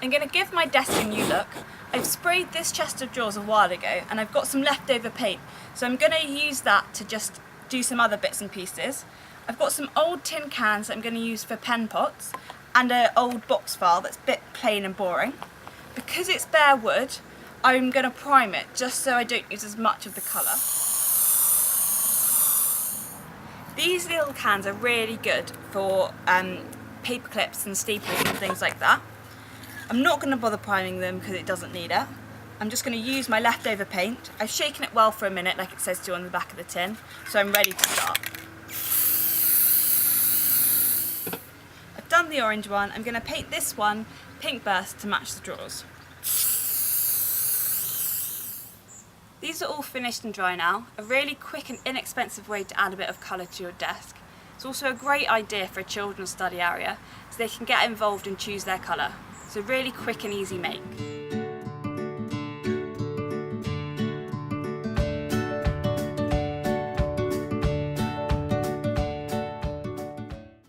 I'm going to give my desk a new look. I've sprayed this chest of drawers a while ago and I've got some leftover paint, so I'm going to use that to just do some other bits and pieces. I've got some old tin cans that I'm going to use for pen pots and an old box file that's a bit plain and boring. Because it's bare wood, I'm going to prime it just so I don't use as much of the colour. These little cans are really good for paper clips and staplers and things like that. I'm not going to bother priming them because it doesn't need it. I'm just going to use my leftover paint. I've shaken it well for a minute like it says to on the back of the tin, so I'm ready to start. I've done the orange one. I'm going to paint this one pink burst to match the drawers. These are all finished and dry now. A really quick and inexpensive way to add a bit of colour to your desk. It's also a great idea for a children's study area so they can get involved and choose their colour. So really quick and easy make.